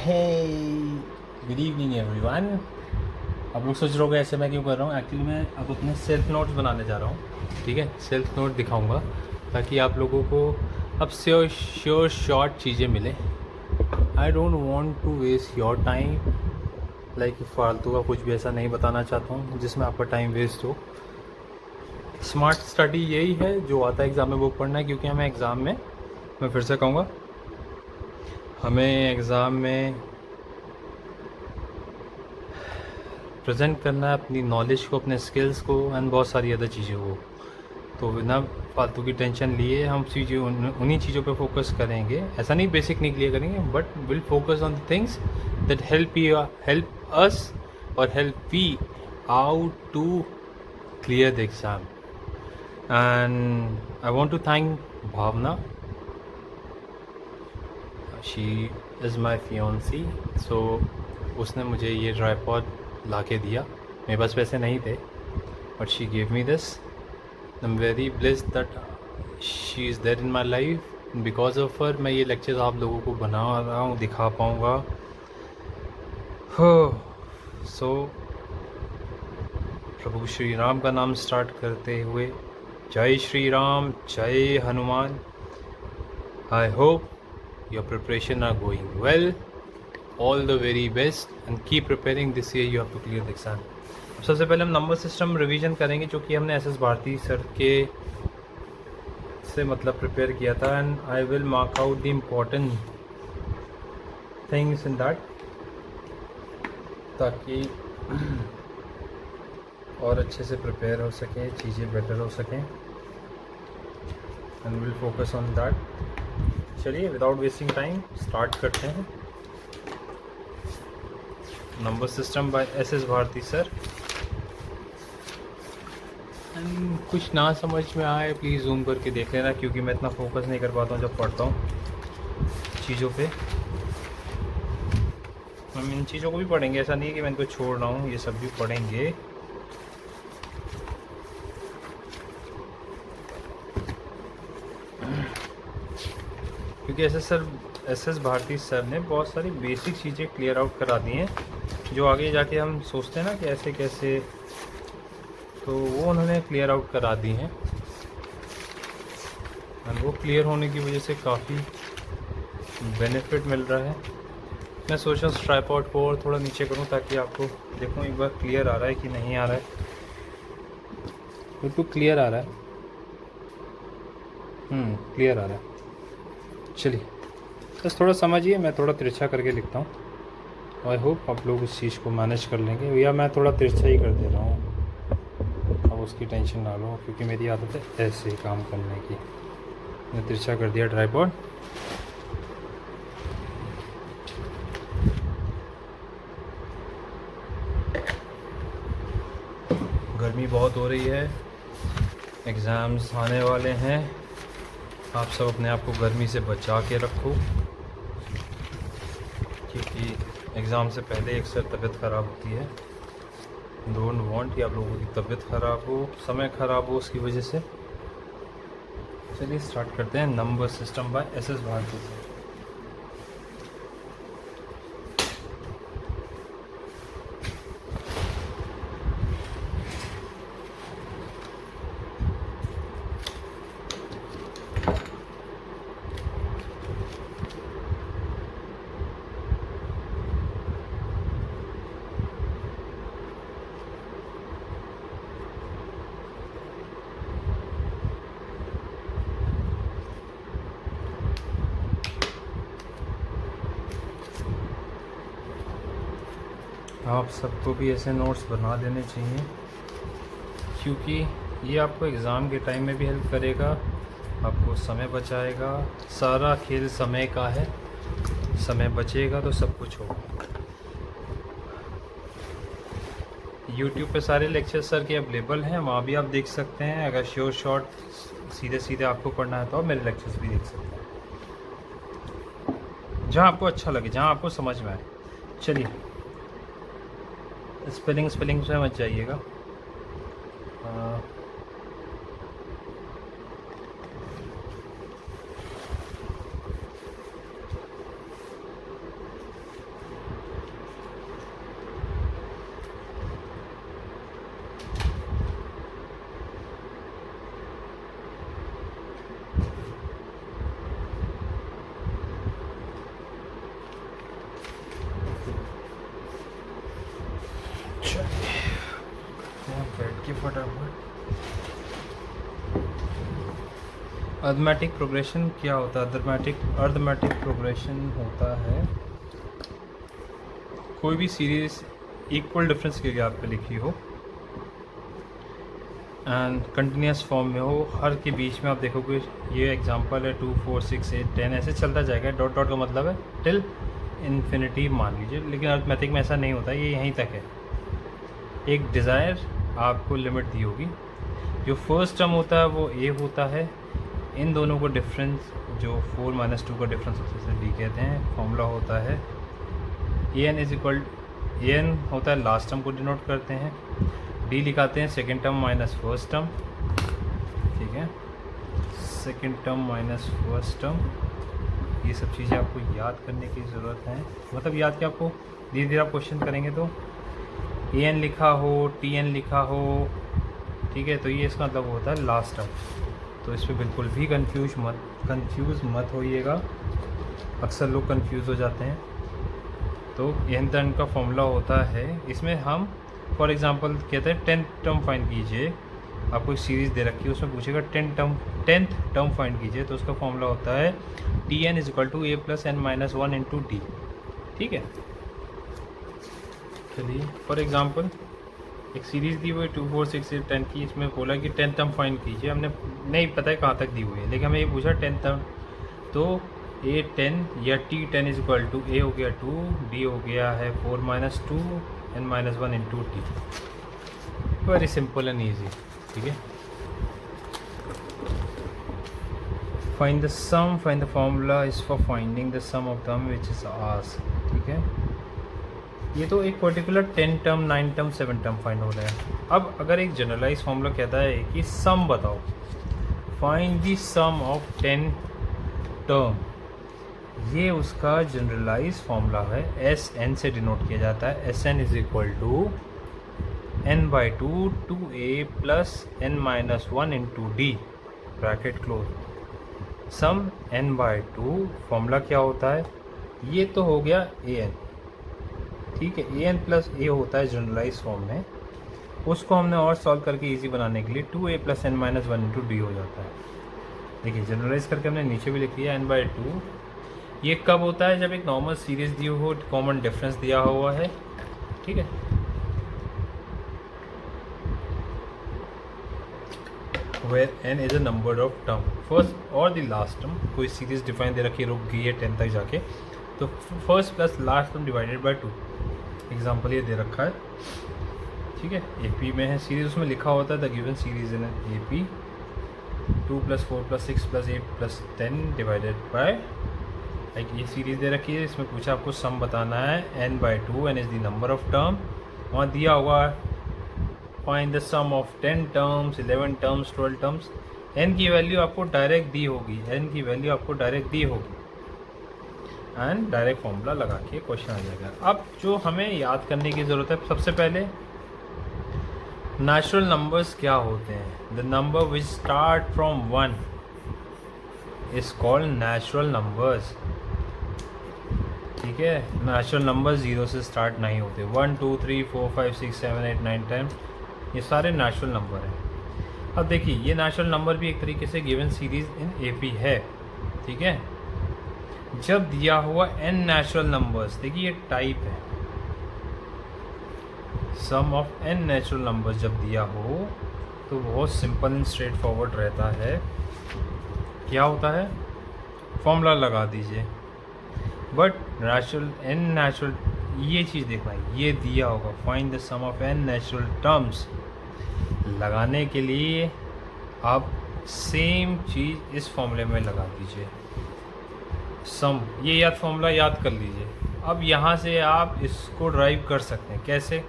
हे good evening everyone. आप लोग सोच रहे होगे ऐसे मैं क्यों कर रहा हूँ। एक्चुअली मैं अब अपने सेल्फ नोट्स बनाने जा रहा हूँ। ठीक है, सेल्फ नोट दिखाऊंगा ताकि आप लोगों को अब श्योर शॉर्ट चीज़ें मिले। I don't want to waste your time, like फालतू का कुछ भी ऐसा नहीं बताना चाहता हूँ जिसमें आपका टाइम वेस्ट हो। स्मार्ट स्टडी यही है जो आता है एग्ज़ाम में, वो पढ़ना है, क्योंकि हमें एग्ज़ाम में, मैं फिर से कहूँगा, हमें एग्ज़ाम में प्रेजेंट करना है अपनी नॉलेज को, अपने स्किल्स को एंड बहुत सारी अदर चीज़ों को। तो बिना फालतू की टेंशन लिए हम चीज़ें उन्हीं चीज़ों पे फोकस करेंगे। ऐसा नहीं बेसिक नहीं क्लियर करेंगे, but will focus on the things that help us और help we out to clear the exam. And I want to thank Bhavna, she is my fiancee. So उसने मुझे ये ट्राइपॉड ला के दिया। मेरे पास पैसे नहीं थे, but she gave me this. I am very blessed that she is there in my life. Because of her मैं ये लेक्चर्स आप लोगों को बना रहा हूँ, दिखा पाऊँगा। सो प्रभु श्री राम का नाम स्टार्ट करते हुए, जय श्री राम, जय Hanuman. I hope your preparation are going well. All the very best and keep preparing. This year you have to clear the exam. अब सबसे पहले हम नंबर सिस्टम रिवीजन करेंगे जो कि हमने एसएस भारती सर के से मतलब प्रिपेयर किया था। And I will mark out the important things in that, ताकि और अच्छे से प्रिपेयर हो सके, चीज़ें बेटर हो सकें। And will focus on that. चलिए विदाउट वेस्टिंग टाइम स्टार्ट करते हैं। Number system by SS Bharati sir. And कुछ ना समझ में आए प्लीज़ जूम करके देख लेना, क्योंकि मैं इतना फोकस नहीं कर पाता हूँ जब पढ़ता हूँ चीज़ों पे। हम इन चीज़ों को भी पढ़ेंगे, ऐसा नहीं है कि मैं इनको छोड़ रहा हूँ, ये सब भी पढ़ेंगे। क्योंकि एसएस भारती सर ने बहुत सारी बेसिक चीज़ें क्लियर आउट करा दी हैं, जो आगे जाके हम सोचते हैं ना कि ऐसे कैसे, तो वो उन्होंने क्लियर आउट करा दी हैं। और वो क्लियर होने की वजह से काफ़ी बेनिफिट मिल रहा है। मैं सोच रहा हूँ ट्राइपॉड को और थोड़ा नीचे करूँ ताकि आपको देखूँ एक बार क्लियर आ रहा है कि नहीं आ रहा है। बिल्कुल क्लियर आ रहा है, क्लियर आ रहा है। चलिए बस थोड़ा समझिए, मैं थोड़ा तिरछा करके लिखता हूँ। आई होप आप लोग उस चीज़ को मैनेज कर लेंगे, या मैं थोड़ा तिरछा ही कर दे रहा हूँ, अब उसकी टेंशन ना लो, क्योंकि मेरी आदत है ऐसे ही काम करने की। मैं तिरछा कर दिया ट्राइपॉड। गर्मी बहुत हो रही है, एग्ज़ाम्स आने वाले हैं। आप सब अपने आप को गर्मी से बचा के रखो, क्योंकि एग्ज़ाम से पहले अक्सर तबीयत ख़राब होती है। डोंट वांट कि आप लोगों की तबीयत ख़राब हो, समय ख़राब हो उसकी वजह से। चलिए स्टार्ट करते हैं। Number system by SS Bharati से। आप सबको भी ऐसे नोट्स बना देने चाहिए, क्योंकि ये आपको एग्ज़ाम के टाइम में भी हेल्प करेगा, आपको समय बचाएगा। सारा खेल समय का है, समय बचेगा तो सब कुछ होगा। यूट्यूब पे सारे लेक्चर सर के अवेलेबल हैं, वहाँ भी आप देख सकते हैं। अगर श्योर शॉर्ट सीधे सीधे आपको पढ़ना है तो आप मेरे लेक्चर्स भी देख सकते हैं, जहाँ आपको अच्छा लगे, जहाँ आपको समझ में आए। चलिए स्पेलिंग से मत जाइएगा। अर्थमेटिक प्रोग्रेशन क्या होता है? अर्थमेटिक प्रोग्रेशन होता है कोई भी सीरीज़ इक्वल डिफरेंस के गैप पे लिखी हो एंड कंटिन्यूस फॉर्म में हो, हर के बीच में आप देखोगे ये एग्जांपल है 2 4 6 8 10 ऐसे चलता जाएगा। डॉट डॉट का मतलब है टिल इन्फिनिटी मान लीजिए, लेकिन अर्थमेटिक में ऐसा नहीं होता, ये यहीं तक है। एक डिज़ायर आपको लिमिट दी होगी, जो फर्स्ट टर्म होता है वो ए होता है, इन दोनों को डिफरेंस जो 4 - 2 का डिफरेंस उसे डी कहते हैं। फॉर्मूला होता है a n is equal, a n होता है लास्ट टर्म को डिनोट करते हैं, डी लिखाते हैं second term minus first term, ठीक है, second term minus first term. ये सब चीज़ें आपको याद करने की ज़रूरत है, मतलब याद कि आपको धीरे धीरे आप क्वेश्चन करेंगे तो ए एन लिखा हो, टी एन लिखा हो, ठीक है, तो ये इसका मतलब होता है लास्ट टर्म। तो इस पर बिल्कुल भी कंफ्यूज मत होइएगा, अक्सर लोग कंफ्यूज हो जाते हैं। तो एन टर्म का फॉर्मूला होता है, इसमें हम फॉर एग्जांपल कहते हैं 10th टर्म फाइंड कीजिए, आपको एक सीरीज़ दे रखी है उसमें पूछेगा 10th टर्म फाइंड कीजिए, तो उसका फॉर्मूला होता है T N is equal to A plus N minus 1 into D, ठीक है। चलिए फॉर एग्जांपल एक सीरीज़ दी हुई है 2 4 6 8 10 की, इसमें बोला कि 10th टर्म फाइंड कीजिए, हमने नहीं पता है कहाँ तक दी हुई है, लेकिन हमें ये पूछा 10th टर्म, तो ए 10 या टी 10 इज इक्वल टू ए हो गया 2, डी हो गया है 4 - 2 n minus 1 into t. Very simple and easy, ठीक है। Find the sum, find the formula is for finding the sum of term which is asked, ठीक है। ये तो एक particular 10 term 9 term 7 term find हो रहा है। अब अगर एक जनरलाइज फॉर्मूला कहता है कि सम बताओ, find the sum of 10 term, ये उसका जनरलाइज फॉर्मूला है, एस एन से डिनोट किया जाता है। S n is equal to n/2 2a plus n minus 1 into d, bracket close, sum n/2। Formula क्या होता है? ये तो हो गया ए एन, ठीक है, ए एन प्लस ए होता है जनरलाइज फॉर्म में, उसको हमने और सॉल्व करके इजी बनाने के लिए 2a plus n minus 1 into D हो जाता है। देखिए जनरलाइज करके हमने नीचे भी लिख लिया n/2। ये कब होता है? जब एक नॉर्मल सीरीज़ दी हो, कॉमन डिफरेंस दिया हुआ है, ठीक है। where n is a number of term first और द लास्ट टर्म, कोई सीरीज़ डिफाइन दे रखी है, रुक गई है 10 तक जाके, तो first plus last term divided by 2, example ये दे रखा है, ठीक है। AP में है सीरीज़, उसमें लिखा होता है the given series in AP 2 + 4 + 6 + 8 + 10 divided by, like ये सीरीज़ दे रखी है, इसमें पूछा आपको सम बताना है n/2, n is the number of term, वहाँ दिया हुआ find the sum of 10 terms 11 terms 12 terms, n की वैल्यू आपको डायरेक्ट दी होगी, n की वैल्यू आपको डायरेक्ट दी होगी, एंड डायरेक्ट फॉर्मूला लगा के क्वेश्चन आ जाएगा। अब जो हमें याद करने की ज़रूरत है, सबसे पहले नेचुरल नंबर्स क्या होते हैं? The number which start from 1 is called natural numbers, ठीक है। नेचुरल नंबर 0 से स्टार्ट नहीं होते, 1 2 3 4 5 6 7 8 9 10 ये सारे नेचुरल नंबर हैं। अब देखिए ये नेचुरल नंबर भी एक तरीके से गिवन सीरीज इन AP है, ठीक है। जब दिया हुआ n नेचुरल नंबर्स, देखिए ये टाइप है, सम ऑफ n नेचुरल नंबर्स जब दिया हो तो बहुत सिंपल एंड स्ट्रेट फॉरवर्ड रहता है। क्या होता है? फॉर्मूला लगा दीजिए, बट नेचुरल ये चीज़ देखना, ये दिया होगा find the sum of n natural terms, लगाने के लिए आप सेम चीज़ इस फॉर्मूले में लगा दीजिए, सम, ये फॉर्मूला याद कर लीजिए। अब यहाँ से आप इसको ड्राइव कर सकते हैं, कैसे?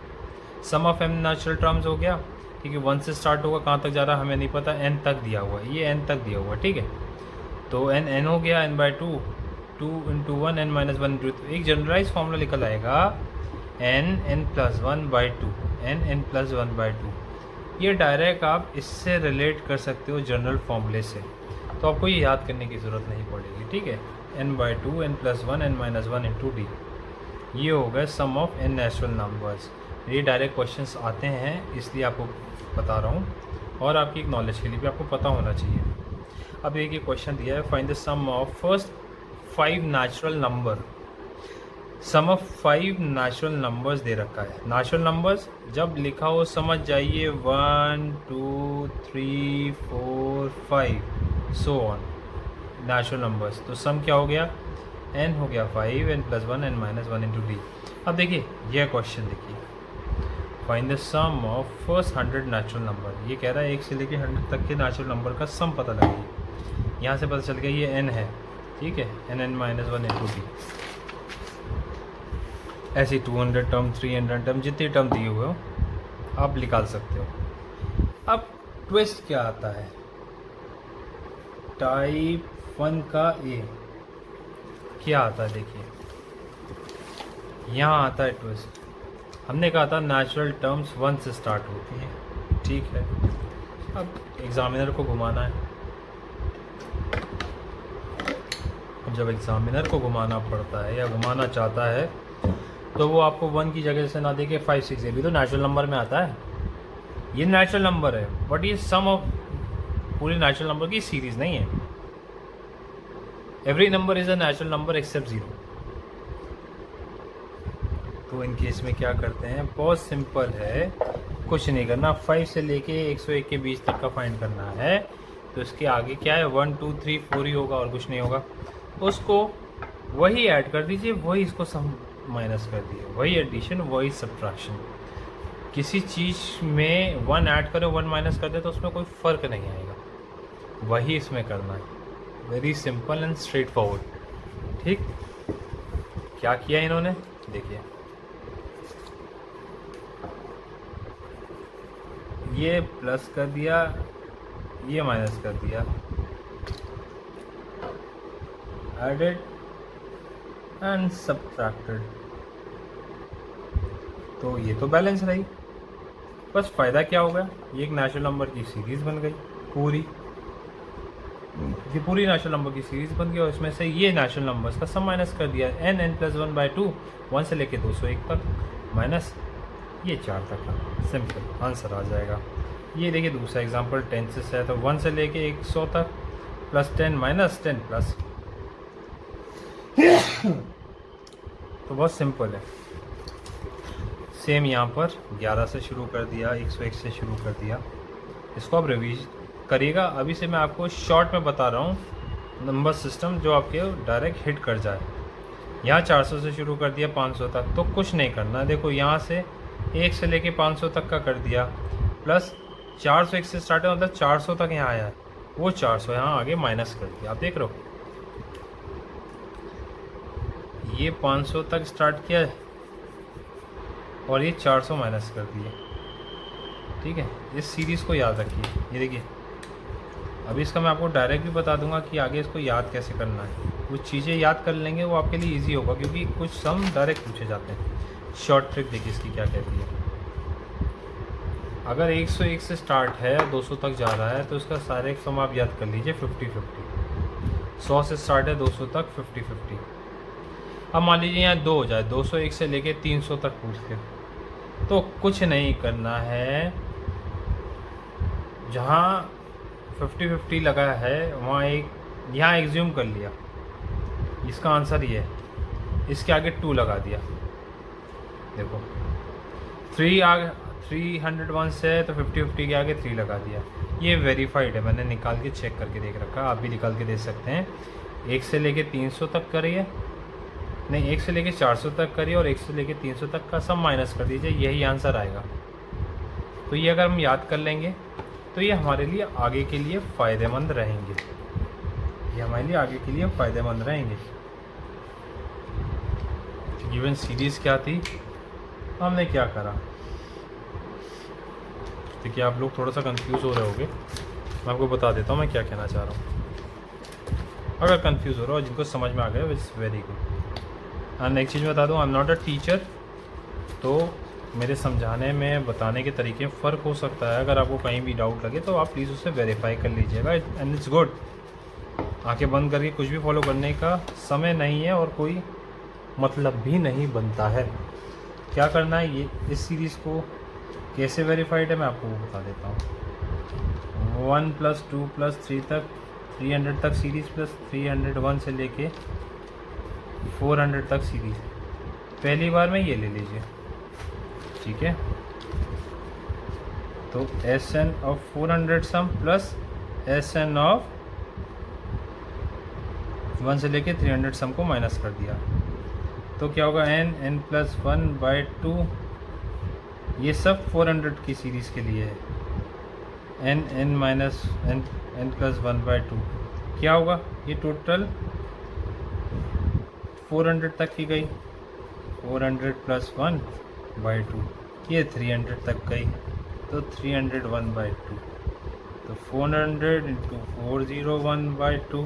सम ऑफ n नेचुरल टर्म्स हो गया, ठीक है, 1 से स्टार्ट होगा, कहाँ तक जा रहा है हमें नहीं पता, n तक दिया हुआ है, ये n तक दिया हुआ है, ठीक है। तो n हो गया n/2, 2 × 1 n माइनस 1 इंटू, तो एक जनरलाइज फॉर्मूला निकल आएगा n + 1/2, n + 1/2। ये डायरेक्ट आप इससे रिलेट कर सकते हो जनरल फॉर्मूले से, तो आपको ये याद करने की ज़रूरत नहीं पड़ेगी, ठीक है। n/2 n + 1 n minus 1 into D, ये हो गया सम ऑफ n नेचुरल नंबर्स। ये डायरेक्ट क्वेश्चंस आते हैं, इसलिए आपको बता रहा हूँ, और आपकी एक नॉलेज के लिए भी आपको पता होना चाहिए। अब एक क्वेश्चन दिया है, find the sum of first 5 natural number. Sum of 5 natural numbers दे रखा है। नेचुरल नंबर्स जब लिखा हो समझ जाइए 1 2 3 4 5 सो ऑन नेचुरल नंबर्स। तो सम क्या हो गया, n हो गया 5 n + 1 n - 1 × d। अब देखिए यह क्वेश्चन देखिए, find the sum of first 100 natural number. ये कह रहा है 1 से लेकर 100 तक के नेचुरल नंबर का सम पता लगाइए। यहाँ से पता चल गया ये n है, ठीक है, n - 1 × d। ऐसे 200 टर्म 300 टर्म जितने टर्म दिए हुए हो आप निकाल सकते हो। अब ट्विस्ट क्या आता है, टाइप 1 का ए क्या आता है, देखिए यहाँ आता है ट्विस्ट। हमने कहा था नेचुरल टर्म्स 1 से स्टार्ट होती हैं, ठीक है। अब एग्जामिनर को घुमाना है, जब एग्जामिनर को घुमाना पड़ता है या घुमाना चाहता है तो वो आपको 1 की जगह से ना दे के 5 6 ये भी तो नेचुरल नंबर में आता है। ये नेचुरल नंबर है बट ये सम ऑफ पूरी नेचुरल नंबर की सीरीज नहीं है। Every number is a natural number except 0। तो इन केस में क्या करते हैं, बहुत सिंपल है, कुछ नहीं करना, 5 से लेके 101 के बीच तक का फाइंड करना है। तो इसके आगे क्या है, 1 2 3 4 ही होगा और कुछ नहीं होगा। उसको वही ऐड कर दीजिए, वही इसको सम माइनस कर दिए, वही एडिशन वही सब्ट्रैक्शन। किसी चीज़ में 1 ऐड करो 1 माइनस कर दे तो उसमें कोई फ़र्क नहीं आएगा, वही इसमें करना है। Very simple and straight forward. ठीक, क्या किया इन्होंने, देखिए ये प्लस कर दिया, ये माइनस कर दिया, एडेड एंड सब्ट्रैक्टेड। तो ये तो बैलेंस रही। बस फ़ायदा क्या होगा, ये एक नेचुरल नंबर की सीरीज़ बन गई पूरी, ये पूरी नेचुरल नंबर की सीरीज़ बन गई और इसमें से ये नेचुरल नंबर्स का सम माइनस कर दिया, n + 1/2 1 से लेके 201 तक माइनस ये 4 तक का, सिंपल आंसर आ जाएगा। ये देखिए दूसरा एग्जांपल 10 से है तो 1 से लेके 100 तक +10 - 10 प्लस। तो बहुत सिंपल है। सेम यहाँ पर 11 से शुरू कर दिया, 101 से शुरू कर दिया। इसको आप रिवीज करिएगा। अभी से मैं आपको शॉर्ट में बता रहा हूँ नंबर सिस्टम जो आपके डायरेक्ट हिट कर जाए। यहाँ 400 से शुरू कर दिया 500 तक, तो कुछ नहीं करना। देखो यहाँ से 1 से लेके 500 तक का कर दिया, प्लस 401 से स्टार्ट है मतलब 400 तक यहाँ आया है, वो 400 यहाँ आगे माइनस कर दिया। आप देख रहे हो ये 500 तक स्टार्ट किया है और ये 400 माइनस कर दिए। ठीक है, इस सीरीज़ को याद रखिए। ये देखिए अभी इसका मैं आपको डायरेक्ट भी बता दूंगा कि आगे इसको याद कैसे करना है। कुछ चीज़ें याद कर लेंगे वो आपके लिए इजी होगा, क्योंकि कुछ सम डायरेक्ट पूछे जाते हैं। शॉर्ट ट्रिक देखिए इसकी क्या कहती है। अगर 101 से स्टार्ट है 200 तक जा रहा है तो इसका सारे सम आप याद कर लीजिए 50-50। 100 से स्टार्ट है 200 तक 50-50। अब मान लीजिए यहाँ 2 हो जाए, 201 से लेके 300 तक पूछ के, तो कुछ नहीं करना है। जहाँ 50-50 लगा है वहाँ यहाँ एग्ज्यूम कर लिया, इसका आंसर ये है, इसके आगे 2 लगा दिया। देखो 301 से है तो 50-50 के आगे 3 लगा दिया। ये वेरीफाइड है, मैंने निकाल के चेक करके देख रखा, आप भी निकाल के दे सकते हैं। 1 से लेके 300 तक करिए, नहीं 1 से लेके 400 तक करिए और 1 से लेके 300 तक का सब माइनस कर दीजिए, यही आंसर आएगा। तो ये अगर हम याद कर लेंगे तो ये हमारे लिए आगे के लिए फ़ायदेमंद रहेंगे, ये हमारे लिए आगे के लिए फ़ायदेमंद रहेंगे। गिवन सीरीज़ क्या थी, हमने क्या करा। देखिए आप लोग थोड़ा सा कंफ्यूज हो रहे होंगे, मैं आपको बता देता हूँ मैं क्या कहना चाह रहा हूँ। अगर कंफ्यूज हो रहा हो, जिनको समझ में आ गया it's very good. And next चीज़ बता दूँ, I am not a teacher, तो मेरे समझाने में बताने के तरीके में फ़र्क हो सकता है। अगर आपको कहीं भी डाउट लगे तो आप प्लीज़ उसे वेरीफाई कर लीजिएगा, एंड इट्स गुड। आंखें बंद करके कुछ भी फॉलो करने का समय नहीं है और कोई मतलब भी नहीं बनता है। क्या करना है, ये इस सीरीज़ को कैसे वेरीफाइड है मैं आपको वो बता देता हूँ। 1 + 2 + 3 तक 300 तक सीरीज़ प्लस 301 से लेके 400 तक सीरीज़। पहली बार में ये ले लीजिए, ठीक है। तो Sn of 400 sum plus Sn of 1 से लेके 300 सम को माइनस कर दिया, तो क्या होगा n प्लस 1/2। ये सब 400 की सीरीज़ के लिए है। n माइनस n प्लस 1/2 क्या होगा, ये टोटल 400 तक की गई, 400 प्लस 1/2, ये 300 तक गई, तो 301/2। तो 400 इंटू 401/2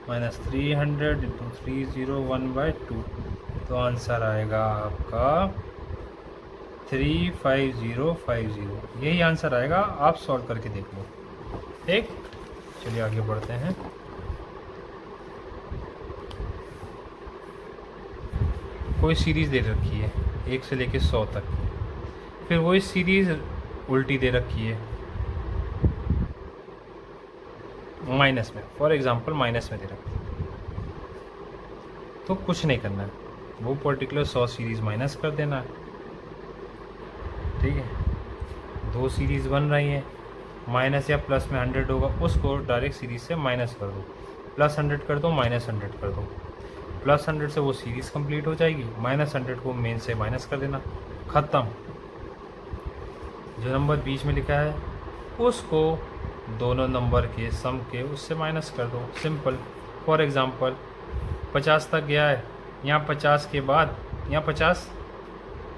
माइनस 300 इंटू 301/2, तो आंसर आएगा आपका 35050। यही आंसर आएगा, आप सॉल्व करके देख लो, ठीक। चलिए आगे बढ़ते हैं। कोई सीरीज़ दे रखी है 1 से लेके 100 तक, फिर वही सीरीज़ उल्टी दे रखी है माइनस में, फॉर एग्जांपल माइनस में दे रखी है, तो कुछ नहीं करना है, वो पर्टिकुलर 100 सीरीज़ माइनस कर देना है, ठीक है। 2 सीरीज़ बन रही हैं, माइनस या प्लस में 100 होगा, उसको डायरेक्ट सीरीज़ से माइनस कर दो, प्लस 100 कर दो, माइनस 100 कर दो, प्लस 100 से वो सीरीज़ कंप्लीट हो जाएगी, माइनस 100 को मेन से माइनस कर देना, ख़त्म। जो नंबर बीच में लिखा है उसको दोनों नंबर के सम के उससे माइनस कर दो, सिंपल। फॉर एग्ज़ाम्पल 50 तक गया है, यहाँ 50 के बाद यहाँ 50,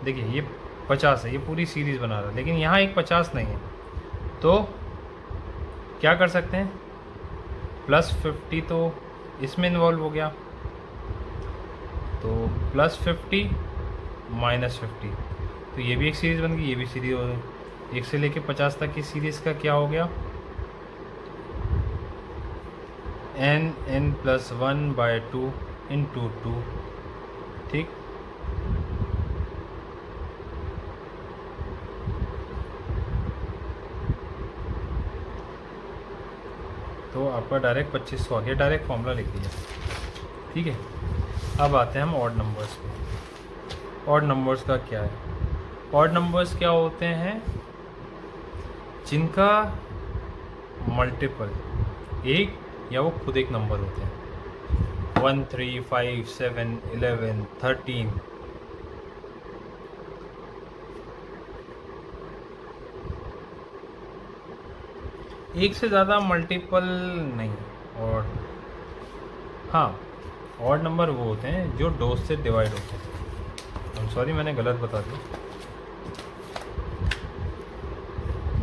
देखिए ये 50 है, ये पूरी सीरीज़ बना रहा है, लेकिन यहाँ एक 50 नहीं है, तो क्या कर सकते हैं, प्लस 50 तो इसमें इन्वॉल्व हो गया, तो प्लस 50 माइनस 50, तो ये भी एक सीरीज़ बन गई, ये भी सीरीज़ हो गई। 1 से लेके 50 तक की सीरीज़ का क्या हो गया, n प्लस 1/2 इंटू 2, ठीक। तो आपका डायरेक्ट 2500 आ गया, डायरेक्ट फॉर्मूला लिख दिया, ठीक है। अब आते हैं हम ऑड नंबर्स पे। ऑड नंबर्स का क्या है, ऑड नंबर्स क्या होते हैं, जिनका मल्टीपल एक या वो खुद एक नंबर होते हैं। 1 3 5 7 11 13, एक से ज़्यादा मल्टीपल नहीं। और हाँ, ऑड नंबर वो होते हैं जो 2 से डिवाइड होते हैं। I'm सॉरी, मैंने गलत बता दिया,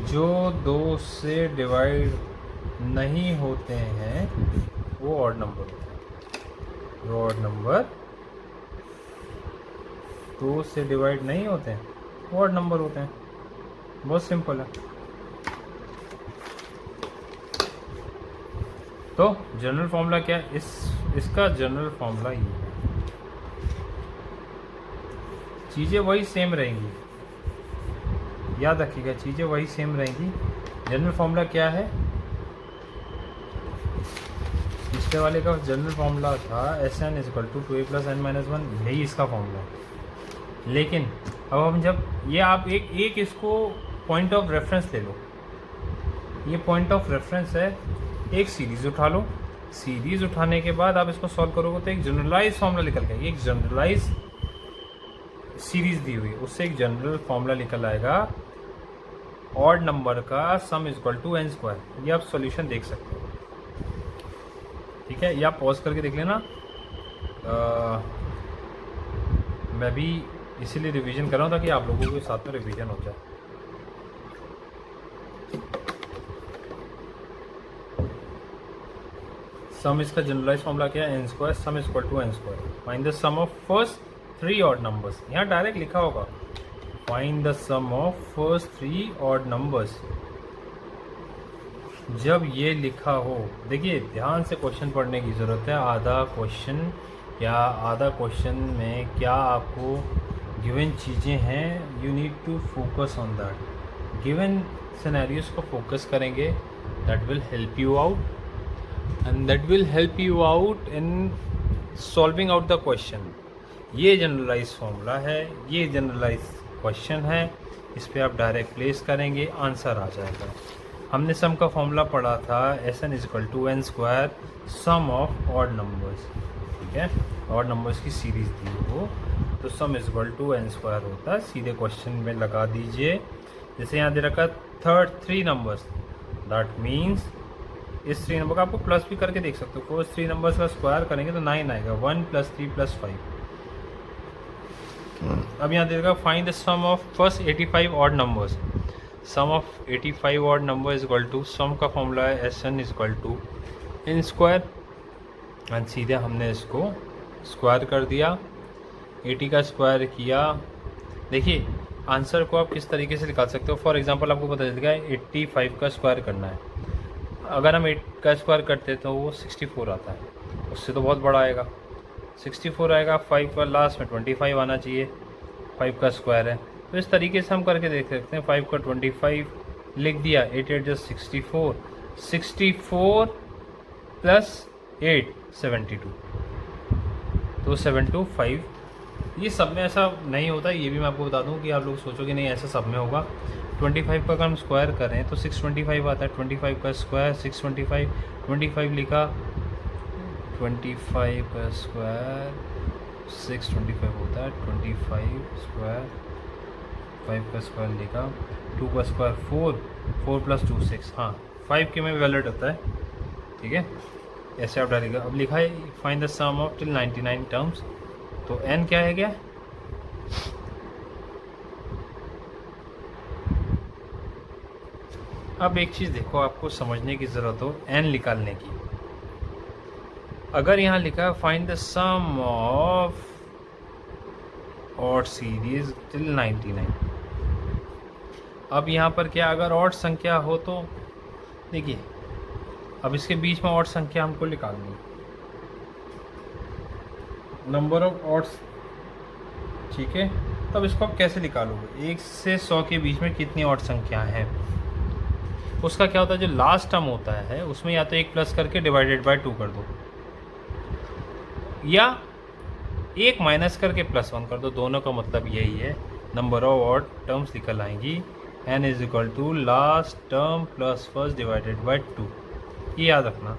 जो 2 से डिवाइड नहीं होते हैं वो ऑड नंबर होते हैं। जो ऑड नंबर 2 से डिवाइड नहीं होते हैं वो ऑड नंबर होते हैं, बहुत सिंपल है। तो जनरल फॉर्मूला क्या है, इसका जनरल फॉर्मूला ये है, चीज़ें वही सेम रहेंगी, याद रखिएगा, चीज़ें वही सेम रहेंगी। जनरल फॉर्मूला क्या है, पिछले वाले का जनरल फॉर्मूला था Sn = 2a + n - 1, यही इसका फॉर्मूला है। लेकिन अब हम जब ये आप एक इसको पॉइंट ऑफ रेफरेंस ले लो, ये पॉइंट ऑफ रेफरेंस है, एक सीरीज़ उठा लो, सीरीज़ उठाने के बाद आप इसको सॉल्व करोगे तो एक जनरलाइज फॉर्मूला निकल गया, एक जनरलाइज सीरीज़ दी हुई, उससे एक जनरल फॉर्मूला निकल आएगा ऑड नंबर का सम = n²। ये आप सॉल्यूशन देख सकते हो, ठीक है। ये आप पॉज करके देख लेना, मैं भी इसीलिए रिवीजन कर रहा हूँ ताकि आप लोगों के साथ में रिवीजन हो जाए। सम इसका जनरलाइज फॉर्मूला क्या है, n², sum = n²। Find the sum of first 3 odd numbers, यहाँ डायरेक्ट लिखा होगा find the sum of first 3 odd numbers. जब ये लिखा हो, देखिए ध्यान से क्वेश्चन पढ़ने की ज़रूरत है। आधा क्वेश्चन में क्या आपको गिवन चीज़ें हैं, you need to focus on that. Given scenarios को फोकस करेंगे, that will help you out. And that will help you out in solving out the question. ये जनरलाइज फॉर्मूला है, ये जनरलाइज क्वेश्चन है, इस पर आप डायरेक्ट प्लेस करेंगे, आंसर आ जाएगा। हमने सम का फॉर्मूला पढ़ा था S n is equal to n square sum of odd numbers, ठीक है, ऑड नंबर्स की सीरीज दी हो तो सम इजक्वल टू एन स्क्वायर होता है। सीधे क्वेश्चन में लगा दीजिए, जैसे यहाँ दे रखा थ्री नंबर्स, दैट मीन्स इस 3 नंबर का आपको प्लस भी करके देख सकते हो। फर्स्ट 3 नंबर्स का स्क्वायर करेंगे तो 9 आएगा, 1 + 3 + 5। अब यहाँ दे रखा find the sum of first 85 odd numbers. Sum of 85 odd number is equal to, sum का फॉर्मूला है S n is equal to n square, and सीधे हमने इसको स्क्वायर कर दिया, 80 का स्क्वायर किया। देखिए आंसर को आप किस तरीके से निकाल सकते हो। फॉर एग्जांपल आपको पता चल गया 85 का स्क्वायर करना है, अगर हम 8 का स्क्वायर करते तो वो 64 आता है, उससे तो बहुत बड़ा आएगा, 64 आएगा। 5 का लास्ट में 25 आना चाहिए, 5 का स्क्वायर है। तो इस तरीके से हम करके देख सकते हैं। 5 का 25 लिख दिया, 8 8 just 64, 64 + 8 72, तो 725। ये सब में ऐसा नहीं होता, ये भी मैं आपको बता दूं कि आप लोग सोचोगे नहीं ऐसा सब में होगा। 25 का अगर हम स्क्वायर करें तो 625 आता है, 25 का स्क्वायर 625, 25 लिखा, 25 का स्क्वायर 625 होता है, 25 स्क्वायर, 5 का स्क्वायर लिखा, 2 का स्क्वायर 4, 4 + 2 6, हाँ 5 के में वैलिड होता है, ठीक है, ऐसे आप डालेगा। अब लिखा है find the sum of till 99 terms, तो n क्या है क्या, अब एक चीज़ देखो आपको समझने की ज़रूरत हो n निकालने की। अगर यहाँ लिखा है find the sum of odd series till 99, अब यहाँ पर क्या अगर ऑड संख्या हो तो देखिए, अब इसके बीच में ऑड संख्या हमको निकालनी है, नंबर ऑफ ऑड्स, ठीक है। तब इसको आप कैसे निकालोगे, 1 से 100 के बीच में कितनी ऑड संख्या हैं, उसका क्या होता है, जो लास्ट टर्म होता है उसमें या तो 1 प्लस करके डिवाइडेड बाय 2 कर दो, या 1 माइनस करके +1 कर दो, दोनों का मतलब यही है। नंबर ऑफ ऑड टर्म्स निकल आएंगी, n is equal to last term plus first divided by 2। ये याद रखना,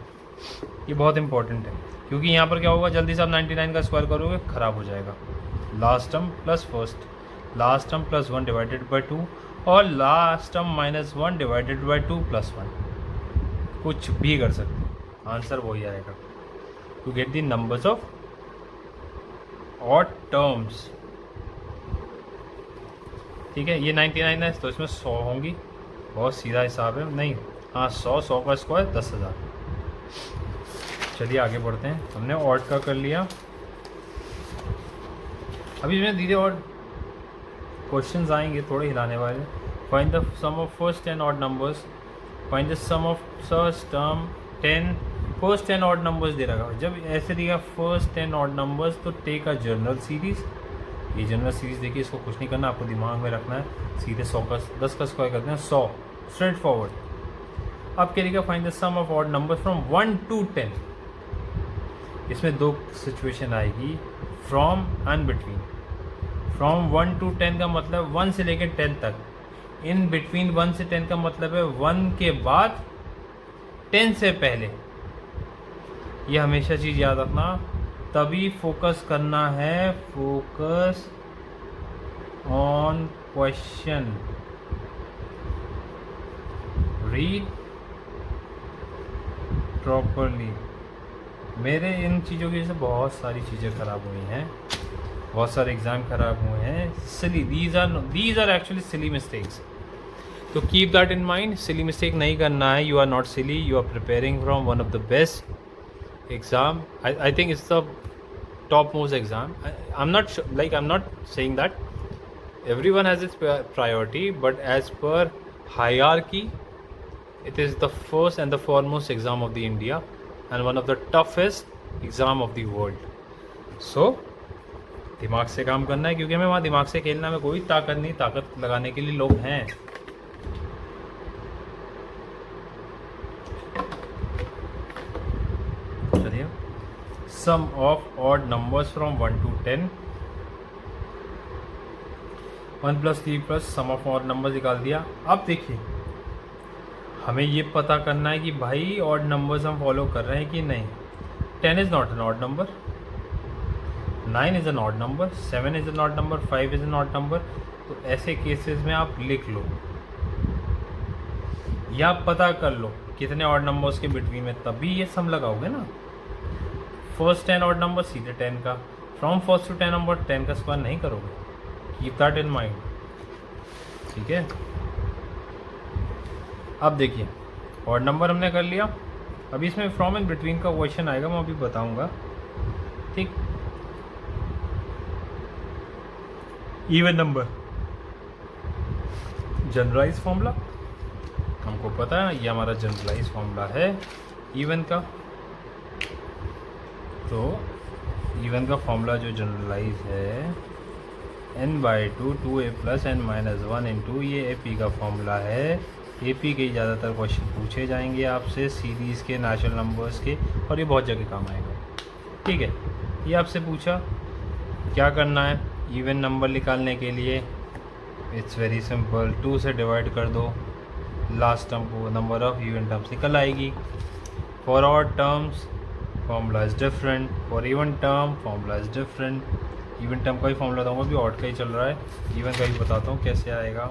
ये बहुत इंपॉर्टेंट है, क्योंकि यहाँ पर क्या होगा, जल्दी से आप 99 का स्क्वायर करोगे ख़राब हो जाएगा। Last term plus first, last term +1 divided by 2, और लास्ट टर्म -1 डिवाइडेड बाय 2 + 1, कुछ भी कर सकते हैं, आंसर वही आएगा। To get the numbers of odd terms, ठीक है, ये 99 है तो इसमें 100 होंगी, बहुत सीधा हिसाब है, नहीं हाँ 100 का स्क्वायर 10,000। चलिए आगे बढ़ते हैं, हमने ऑड का कर लिया। अभी इसमें धीरे और क्वेश्चंस आएंगे थोड़े हिलाने वाले। Find the sum of first 10 odd numbers, find the sum of first term 10, first 10 odd numbers दे रखा है। जब ऐसे दिया फर्स्ट 10 ऑड नंबर्स तो टेक अ जनरल सीरीज, ये जनरल सीरीज देखिए, इसको कुछ नहीं करना, आपको दिमाग में रखना है, सीधे 100 का 10 का स्क्वायर करते हैं 100, स्ट्रेट फॉरवर्ड। अब कह find the sum of odd numbers from 1 to 10, इसमें 2 सिचुएशन आएगी, from and between. From 1 to 10 का मतलब 1 से लेकर 10 तक, इन बिटवीन 1 से 10 का मतलब है 1 के बाद 10 से पहले। ये हमेशा चीज़ याद रखना, तभी फोकस करना है, focus on question, read properly. मेरे इन चीज़ों की वजह से बहुत सारी चीज़ें ख़राब हुई हैं, बहुत सारे एग्ज़ाम ख़राब हुए हैं, silly, these are actually silly mistakes. तो keep that in mind, silly mistake नहीं करना है। You are not silly, you are preparing from one of the best exam. I think it's the topmost exam. I'm not saying that everyone has its priority, but as per hierarchy it is the first and the foremost exam of the India and one of the toughest exam of the world. So दिमाग से काम करना है, क्योंकि हमें वहाँ दिमाग से खेलना में कोई ताकत नहीं, ताकत लगाने के लिए लोग हैं। निकालिए sum of odd numbers from 1 to 10। 1 + 3 plus sum of odd number निकाल दिया। अब देखिए हमें ये पता करना है कि भाई ऑड नंबर्स हम फॉलो कर रहे हैं कि नहीं। 10 is not an odd number, 9 is an odd number, 7 is an odd number, 5 is an odd number. तो ऐसे केसेस में आप लिख लो या पता कर लो कितने ऑड नंबर्स के बिटवीन में, तभी ये सम लगाओगे ना। फर्स्ट 10 ऑड नंबर सीधे 10 का, फ्रॉम फर्स्ट टू 10 नंबर 10 का स्क्वायर नहीं करोगे। कीप दैट इन माइंड, ठीक है। अब देखिए ऑड नंबर हमने कर लिया। अभी इसमें फ्रॉम एंड बिटवीन का क्वेश्चन आएगा, मैं अभी बताऊंगा, ठीक। इवन नंबर जनरलाइज फॉर्मूला हमको पता है, ये हमारा जनरलाइज फॉर्मूला है इवन का। तो इवन का फॉर्मूला जो जनरलाइज है n/2 2a + n-1 × ये AP का फॉर्मूला है। AP के ज़्यादातर क्वेश्चन पूछे जाएंगे आपसे सीरीज़ के, नेचुरल नंबर्स के, और ये बहुत जगह काम आएगा, ठीक है। ये आपसे पूछा क्या करना है इवन नंबर निकालने के लिए। इट्स वेरी सिंपल, 2 से डिवाइड कर दो लास्ट टर्म को, नंबर ऑफ इवन टर्म्स निकल आएगी। For odd terms formula is different, for even term formula is different. Even term का ही फॉर्मूला बताऊँगा, अभी ऑड का ही चल रहा है, इवन का ही बताता हूँ कैसे आएगा।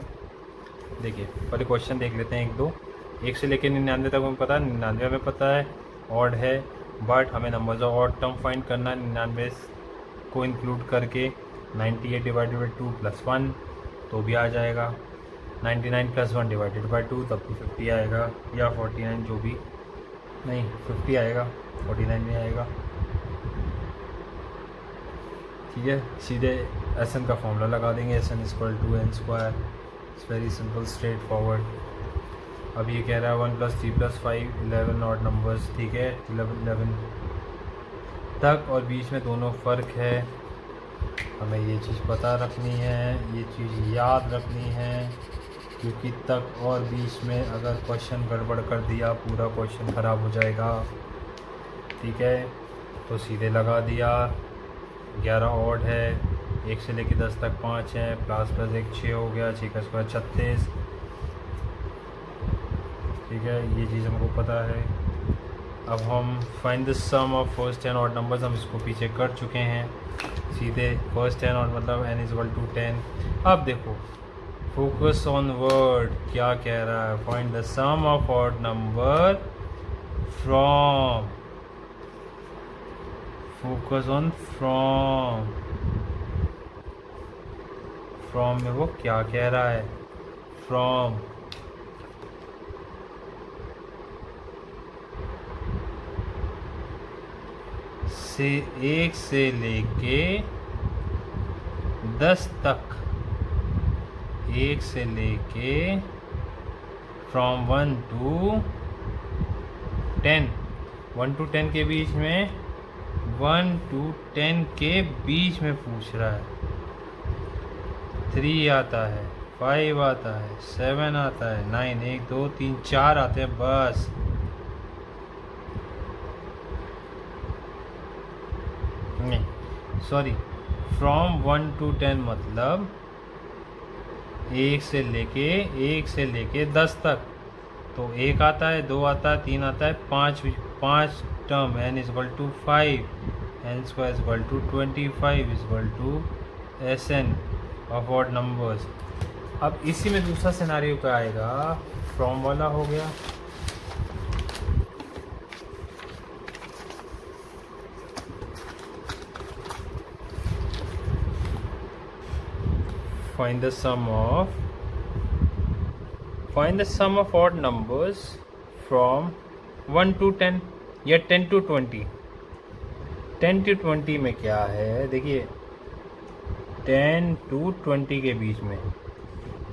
देखिए पहले क्वेश्चन देख लेते हैं 1 से लेकर 99 तक हमें पता है, 99 में पता है ऑड है, बट हमें numbers of odd term find करना है। 99 को इंक्लूड करके 98 / 2 + 1 तो भी आ जाएगा, 99 + 1 / 2 तब भी 50 आएगा, या 49 जो भी, नहीं 50 आएगा, 49 नहीं आएगा, ठीक है। सीधे Sn का फॉर्मूला लगा देंगे, Sn = n²। It's very simple, straight forward. अब ये कह रहा है 1 + 3 + 5 11 ऑड नंबर्स, ठीक है। 11 तक और बीच में दोनों फ़र्क है, हमें ये चीज़ पता रखनी है, ये चीज़ याद रखनी है, क्योंकि तक और बीच में अगर क्वेश्चन गड़बड़ कर दिया पूरा क्वेश्चन ख़राब हो जाएगा, ठीक है। तो सीधे लगा दिया, 11 ऑड है, 1 से लेकर 10 तक 5 है, ++ 1 6 हो गया, 6 का स्क्वायर 36, ठीक है। ये चीज़ हमको पता है। अब हम find the sum of first 10 odd numbers, हम इसको पीछे कर चुके हैं। सीधे फर्स्ट 10 ऑड मतलब n = 10। अब देखो फोकस ऑन वर्ड क्या कह रहा है, find the sum of odd number from, focus on from. From में वो क्या कह रहा है, फ्रॉम से 1 से लेके 10 तक, 1 से लेके फ्रॉम 1 to 10, 1 to 10 के बीच में, 1 to 10 के बीच में पूछ रहा है। 3 आता है, 5 आता है, 7 आता है, 9, 1 2 3 4 आते हैं बस। नहीं सॉरी, फ्रॉम 1 to 10 मतलब 1 से लेके 10 तक। तो 1 आता है, 2 आता है, 3 आता है, 5 term, n = 5, n² = 25 = Sn of odd numbers. अब इसी में दूसरा सिनारियो क्या आएगा, फ्रॉम वाला हो गया, find the sum of odd numbers from 1 to 10 या 10 to 20। 10 to 20 में क्या है, देखिए 10 to 20 के बीच में,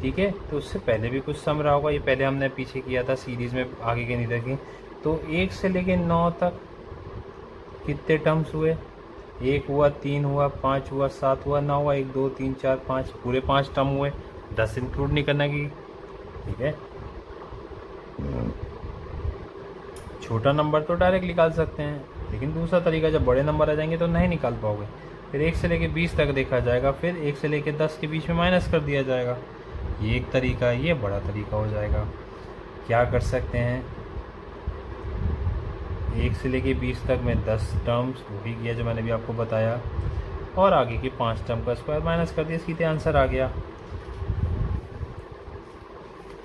ठीक है। तो उससे पहले भी कुछ सम रहा होगा, ये पहले हमने पीछे किया था सीरीज़ में, आगे के नहीं रखी। तो 1 से लेके 9 तक कितने टर्म्स हुए, 1 हुआ, 3 हुआ, 5 हुआ, 7 हुआ, 9 हुआ, 1 2 3 4 5, पूरे 5 टर्म हुए, 10 इंक्लूड नहीं करना की, ठीक है। छोटा नंबर तो डायरेक्ट निकाल सकते हैं, लेकिन दूसरा तरीका जब बड़े नंबर आ जाएंगे तो नहीं निकाल पाओगे। फिर 1 से लेके 20 तक देखा जाएगा, फिर 1 से लेके 10 के बीच में माइनस कर दिया जाएगा। ये एक तरीका, ये बड़ा तरीका हो जाएगा। क्या कर सकते हैं, 1 से लेके 20 तक में 10 टर्म्स वही किया जो मैंने भी आपको बताया, और आगे के 5 टर्म का स्क्वायर माइनस कर दिया, सीधे आंसर आ गया।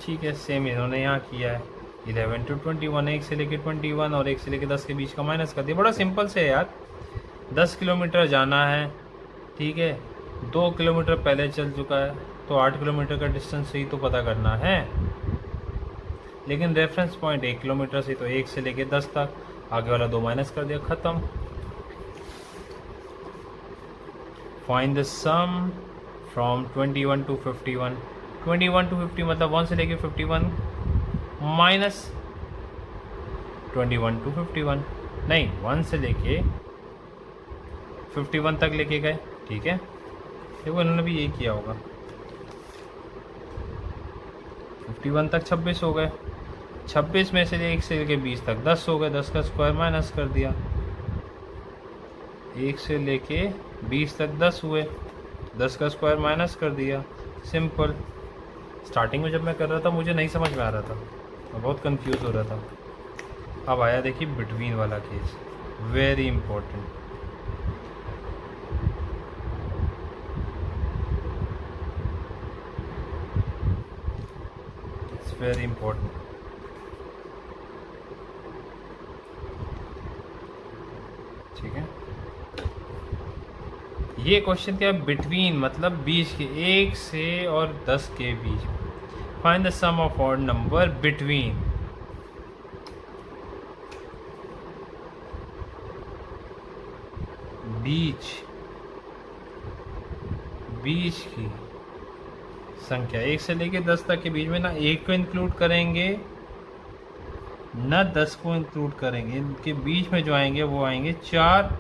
ठीक है, सेम इन्होंने यहाँ किया है। 11 to 21, 1 से लेके 21 और 1 से लेके 10 के बीच का माइनस कर दिया। बड़ा सिंपल से है यार, 10 किलोमीटर जाना है, ठीक है, 2 किलोमीटर पहले चल चुका है, तो 8 किलोमीटर का डिस्टेंस ही तो पता करना है। लेकिन रेफरेंस पॉइंट 1 किलोमीटर से, तो 1 से लेके 10 तक, आगे वाला 2 माइनस कर दिया, ख़त्म। Find the sum from 21 to 51। 21 to 50 मतलब 1 से लेके 51 माइनस 21 to 51, नहीं 1 से लेके 51 तक लेके गए, ठीक है। देखो इन्होंने भी यही किया होगा। 51 तक 26 हो गए, 26 में से 1 से लेके 20 तक 10 हो गए, 10 का स्क्वायर माइनस कर दिया, 1 से लेके 20 तक 10 हुए, 10 का स्क्वायर माइनस कर दिया, सिंपल। स्टार्टिंग में जब मैं कर रहा था मुझे नहीं समझ में आ रहा था, मैं बहुत कंफ्यूज हो रहा था। अब आया देखिए बिटवीन वाला case, very important. It's very important. ठीक है, ये क्वेश्चन क्या है, बिटवीन मतलब बीच के, 1 से और 10 के बीच। Find the sum of odd number between, बीच की संख्या। 1 से लेके 10 तक के बीच में ना 1 को इंक्लूड करेंगे ना 10 को इंक्लूड करेंगे, इनके बीच में जो आएंगे वो आएंगे 4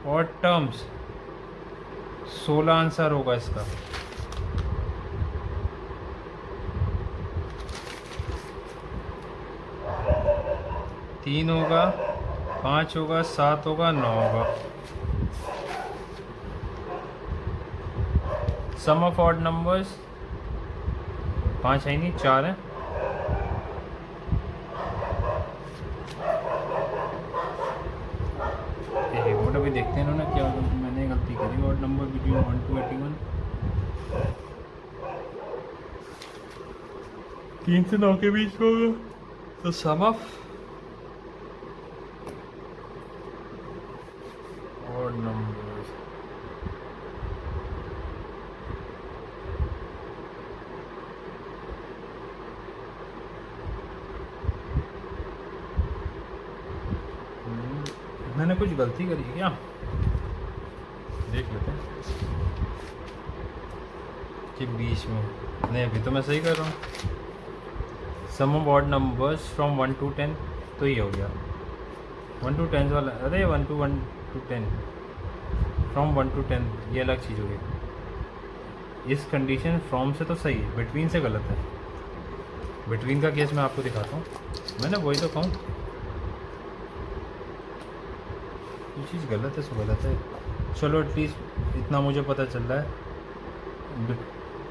और टर्म्स। 16 आंसर होगा इसका। तीन होगा, 5 होगा, 7 होगा, 9 होगा। सम ऑफ ऑड नंबर्स 5 है नहीं, 4 है। रिपोर्ट अभी देखते हैं इन्होंने क्या, मैंने गलती करी। ऑड नंबर बिटवीन 1 to 81, 3 से 9 के बीच होगा, तो सम ऑफ ऑड नंबर्स मैंने कुछ गलती करी है क्या, देख लेते हैं कि बीच में। नहीं, अभी तो मैं सही कर रहा हूँ। Sum of odd numbers from 1 to 10, तो ये हो गया 1 to 10 वाला। अरे 1 to 10, फ्रॉम 1 to 10 ये अलग चीज़ हो गई। इस कंडीशन फ्रॉम से तो सही है, बिटवीन से गलत है। बिटवीन का केस मैं आपको दिखाता हूँ, मैंने वही तो कहूँ, ये चीज़ गलत है सो गलत है। चलो एटलीस्ट इतना मुझे पता चल रहा है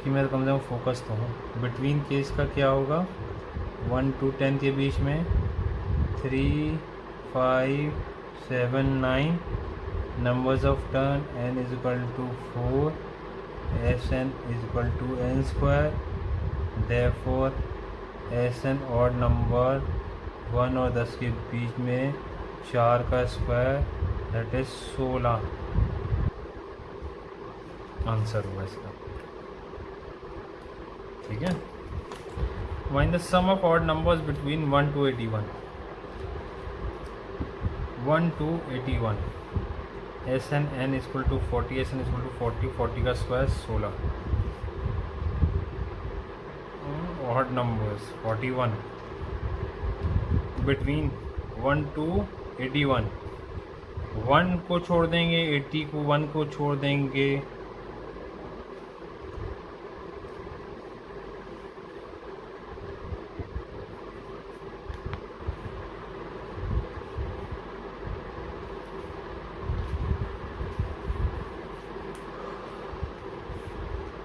कि मैं कम से कम फोकस तो हूँ। बिटवीन केस का क्या होगा, 1 to 10 के बीच में 3, 5, 7, 9 numbers of turn n is equal to 4, Sn is equal to n square, therefore Sn odd number 1 और 10 के बीच में 4 का स्क्वायर, दैट इज 16 आंसर होगा इसका। ठीक है, find the sum of odd numbers between 1 to 81। 1 to 81, Sn n is equal to 40, Sn is equal to 40, 40 का square 16। Odd numbers 41 between 1 to 81, 1 को छोड़ देंगे, 80 को 1 को छोड़ देंगे,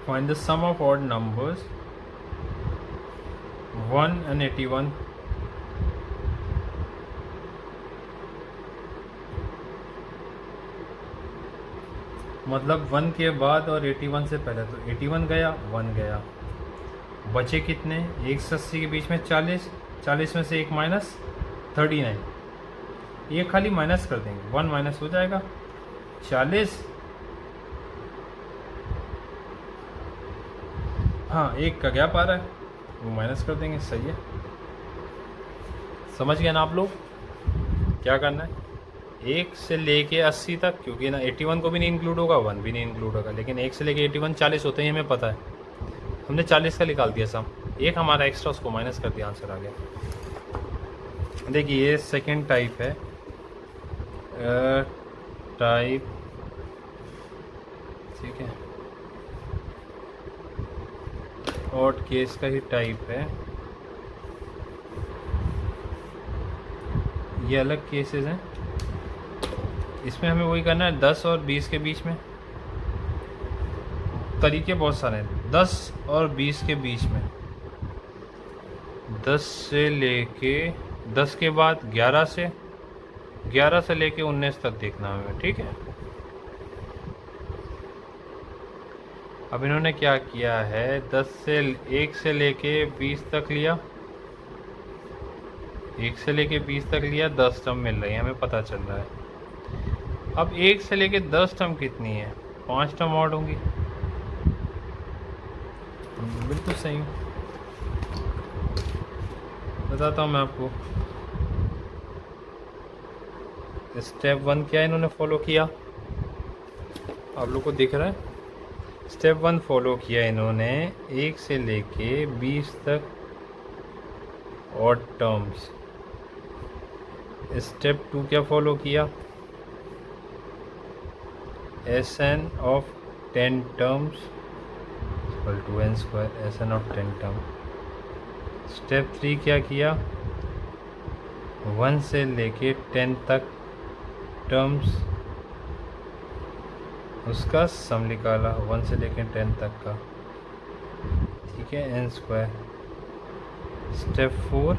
find the sum of odd numbers 1 and 81. मतलब 1 के बाद और 81 से पहले, तो 81 गया, 1 गया, बचे कितने? 1 से 80 के बीच में 40, 40 में से 1 माइनस 39, ये खाली माइनस कर देंगे, 1 माइनस हो जाएगा, 40, हाँ 1 का गैप आ रहा है वो माइनस कर देंगे, सही है। समझ गए ना आप लोग? क्या करना है, 1 से लेके 80 तक, क्योंकि ना 81 को भी नहीं इंक्लूड होगा, 1 भी नहीं इंक्लूड होगा, लेकिन 1 से लेके 81 40 होते हैं, हमें पता है, हमने 40 का निकाल दिया सम, 1 हमारा एक्स्ट्रा, उसको माइनस कर दिया, आंसर आ गया। देखिए ये सेकेंड टाइप है, टाइप, ठीक है, ऑड केस का ही टाइप है, ये अलग केसेस हैं, इसमें हमें वही करना है 10 और 20 के बीच में, तरीके बहुत सारे हैं, 10 और 20 के बीच में, 10 से लेके 10 के बाद 11 से लेके 19 तक देखना हमें, ठीक है। अब इन्होंने क्या किया है, 1 से लेके 20 तक लिया, 1 से लेके 20 तक लिया, 10 टर्म मिल रही है, हमें पता चल रहा है। अब 1 से लेके 10 टर्म कितनी है, 5 टर्म और होंगी, बिल्कुल सही, बताता हूँ मैं आपको। स्टेप 1 क्या इन्होंने फॉलो किया, आप लोग को दिख रहा है, स्टेप 1 फॉलो किया इन्होंने, 1 से लेके 20 तक ऑड टर्म्स। स्टेप 2 क्या फॉलो किया, Sn of 10 terms equal to n square, Sn of 10 term। Step 3 क्या किया, 1 से लेके 10 तक टर्म्स, उसका सम निकाला, 1 से लेके 10 तक का, ठीक है, n square. Step 4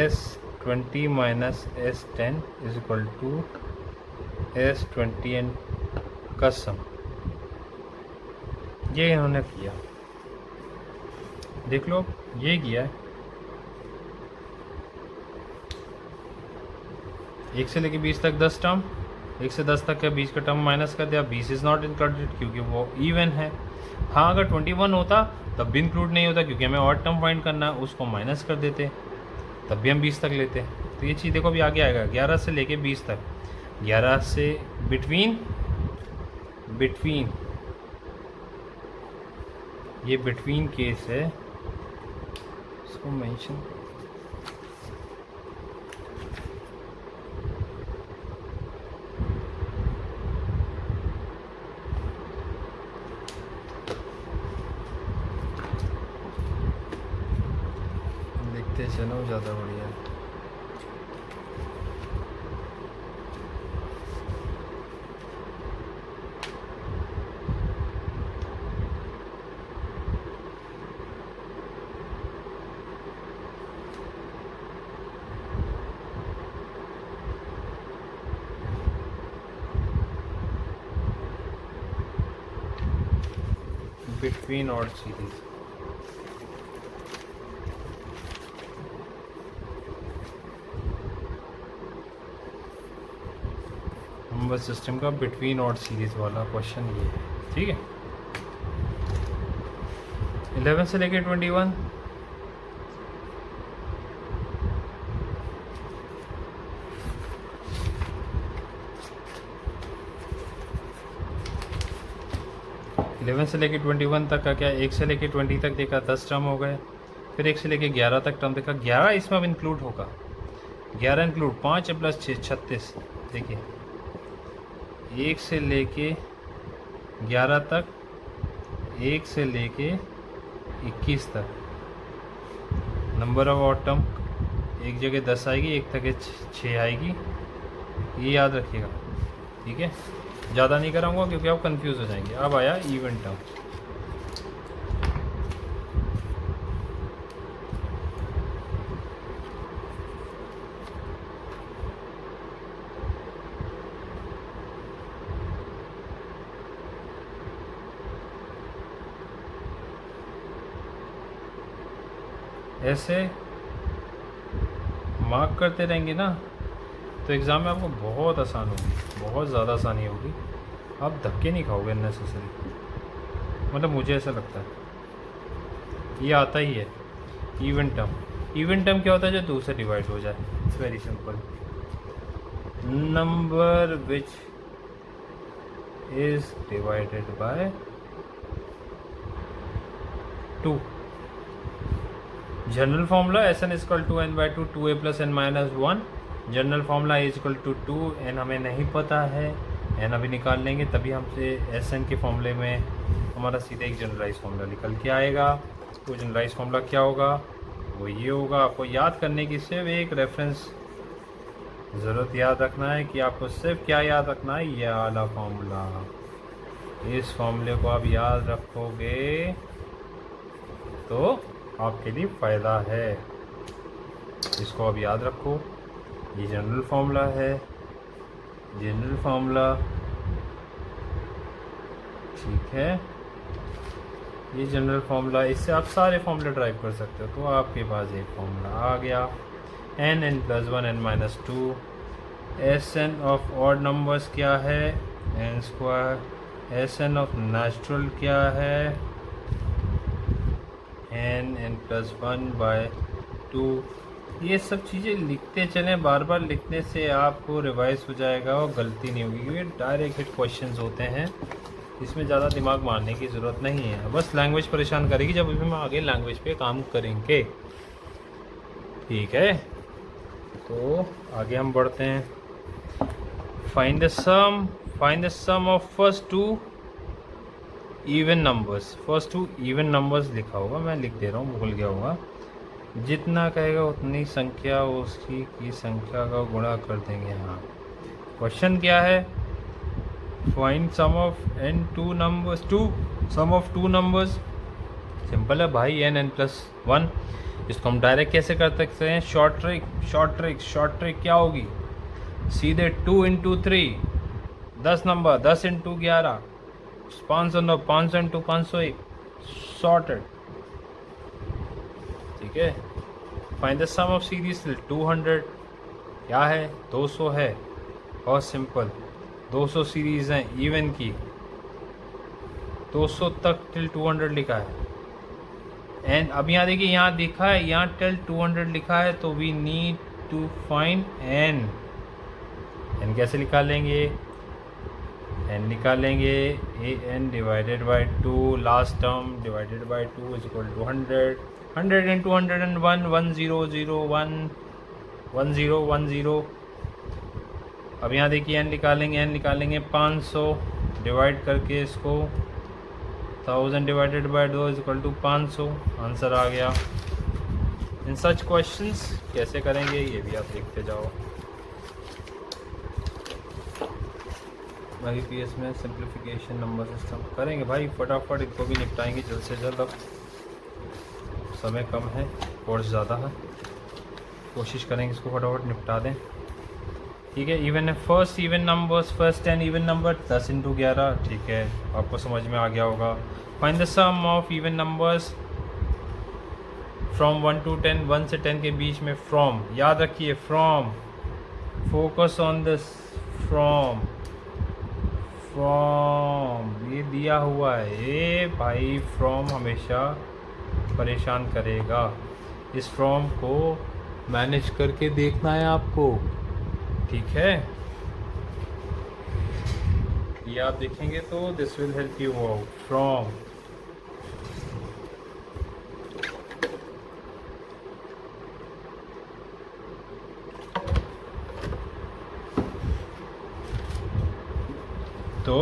S20 minus S10 is equal to S20 and का सम, ये इन्होंने किया, देख लो ये किया है। 1 से लेके 20 तक 10 टर्म, 1 से 10 तक का 20 का टर्म माइनस कर दिया, 20 इज़ नॉट इंक्लूडेड क्योंकि वो इवन है। हाँ अगर 21 होता तब भी इंक्लूड नहीं होता, क्योंकि हमें ऑड टर्म फाइंड करना है, उसको माइनस कर देते, तब भी हम 20 तक लेते। तो ये चीज़ देखो अभी आगे आएगा, 11 से लेके 20 तक, 11 से बिटवीन ये बिटवीन केस है, इसको मेंशन, देखते चलो ज़्यादा बढ़िया है। Between odd series, number system का बिटवीन ऑड सीरीज वाला क्वेश्चन ये है, ठीक है। 11 से लेके 21, से लेके 21 तक का क्या, 1 से लेके 20 तक देखा, 10 टर्म हो गए, फिर 1 से लेके 11 तक टर्म देखा, 11 इसमें अब इंक्लूड होगा, 11 इंक्लूड, 5 प्लस 6 36, देखिए 1 से लेके 11 तक, 1 से लेके 21 तक, नंबर ऑफ ऑड टर्म एक जगह 10 आएगी, एक तक 6 आएगी, ये याद रखिएगा, ठीक है। ज़्यादा नहीं कराऊंगा क्योंकि आप कंफ्यूज हो जाएंगे। अब आया इवन टर्म। ऐसे मार्क करते रहेंगे ना तो एग्ज़ाम में आपको बहुत आसान होगी, बहुत ज़्यादा आसानी होगी। आप धक्के नहीं खाओगे अननेसेसरी, मतलब मुझे ऐसा लगता है। ये आता ही है इवन टर्म। इवन टर्म क्या होता है? जो 2 से डिवाइड हो जाए। It's very simple. Number which is divided by 2। General formula S n is equal to n by two, 2a plus N minus 1। General formula is equal to 2, n हमें नहीं पता है, एन अभी निकाल लेंगे तभी हमसे एस एन के फॉर्मूले में हमारा सीधे एक जनरलाइज फॉर्मूला निकल के आएगा। वो जनरलाइज फॉर्मूला क्या होगा? वो ये होगा। आपको याद करने की सिर्फ एक रेफरेंस ज़रूरत याद रखना है कि आपको सिर्फ क्या याद रखना है, ये वाला फॉर्मूला। इस फॉर्मूले को आप याद रखोगे तो आपके लिए फ़ायदा है। इसको आप याद रखो। ये जनरल फॉर्मूला है, जनरल फॉर्मूला, ठीक है। ये जनरल फॉर्मूला, इससे आप सारे फॉर्मूले ड्राइव कर सकते हो। तो आपके पास एक फॉर्मूला आ गया, n n plus 1 n minus 2। S n of odd numbers क्या है? N square. S n of natural क्या है? N n plus 1 by 2। ये सब चीज़ें लिखते चलें, बार बार लिखने से आपको रिवाइज हो जाएगा और गलती नहीं होगी, क्योंकि डायरेक्ट हिट क्वेश्चंस होते हैं। इसमें ज़्यादा दिमाग मारने की ज़रूरत नहीं है। बस लैंग्वेज परेशान करेगी, जब भी हम आगे लैंग्वेज पे काम करेंगे, ठीक है। तो आगे हम बढ़ते हैं। Find the sum of first 2 even numbers. First 2 even numbers लिखा होगा, मैं लिख दे रहा हूँ, भूल गया होगा। जितना कहेगा उतनी संख्या उसकी की संख्या का गुणा कर देंगे। हाँ, क्वेश्चन क्या है? Find sum of n 2 numbers, sum of 2 numbers. Simple है भाई, एन एन प्लस 1। इसको हम डायरेक्ट कैसे कर सकते हैं? शॉर्ट ट्रिक क्या होगी? सीधे 2 into 3, 10 number, 10 into 11, 500 500 into 501, sorted, ठीक है। Find the sum of series 200 क्या है? 200 है। बहुत सिंपल, 200 सीरीज हैं इवन की, 200 तक टिल 200 लिखा है। एंड अब यहाँ देखिए, यहाँ लिखा है, यहाँ टिल 200 लिखा है, तो we need to find n. N कैसे निकालेंगे? एन निकालेंगे a n divided by 2, last term divided by 2 is equal to 100। 100 into 101, 1001, 1010। अब यहाँ देखिए एन निकालेंगे 500 डिवाइड करके इसको 1000 divided by 2 is equal to 500। Answer आ गया। इन सच क्वेश्चंस कैसे करेंगे ये भी आप देखते जाओ। बाकी पीएस में सिंप्लीफिकेशन नंबर सिस्टम करेंगे भाई, फटाफट इनको भी निपटाएंगे जल्द से जल्द। अब समय कम है, कोर्स ज़्यादा है, कोशिश करेंगे इसको फटाफट निपटा दें, ठीक है। इवन है first even numbers, first 10 even number 10 into 11, ठीक है, आपको समझ में आ गया होगा। Find the sum of even numbers from 1 to 10, 1 से 10 के बीच में। फ्रॉम याद रखिए, from, focus on this, from ये दिया हुआ है। ये भाई फ्रॉम हमेशा परेशान करेगा, इस फ्रॉम को मैनेज करके देखना है आपको, ठीक है। ये आप देखेंगे तो this will help you out. From तो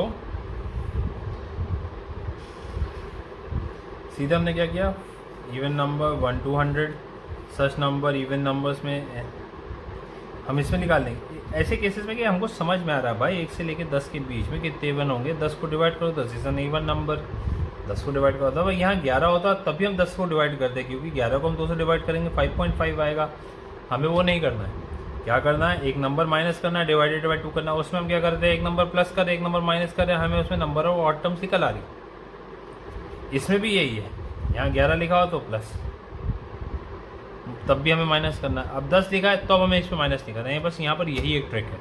सीधा हमने क्या किया, even number 1 to 100, such number even numbers में हम इसमें निकाल लेंगे। ऐसे केसेस में कि हमको समझ में आ रहा है भाई 1 से लेके 10 के बीच में कितने इवन होंगे, 10 को डिवाइड करो, 10 इज एन इवन नंबर, 10 को डिवाइड करो। तो भाई यहाँ 11 होता तभी हम 10 को डिवाइड करते, क्योंकि 11 को हम 2 से डिवाइड करेंगे 5.5 आएगा। हमें वो नहीं करना है। क्या करना है, एक नंबर माइनस करना है, डिवाइडेड बाई 2 करना है। उसमें हम क्या करते हैं, एक नंबर प्लस करें, एक नंबर माइनस करें, हमें उसमें नंबर ऑफ ऑड टर्म्स निकल आ रही। इसमें भी यही है, यहाँ 11 लिखा हो तो प्लस, तब भी हमें माइनस करना है। अब 10 लिखा है तो अब हमें इस पर माइनस नहीं करना है। बस यहाँ पर यही एक ट्रिक है,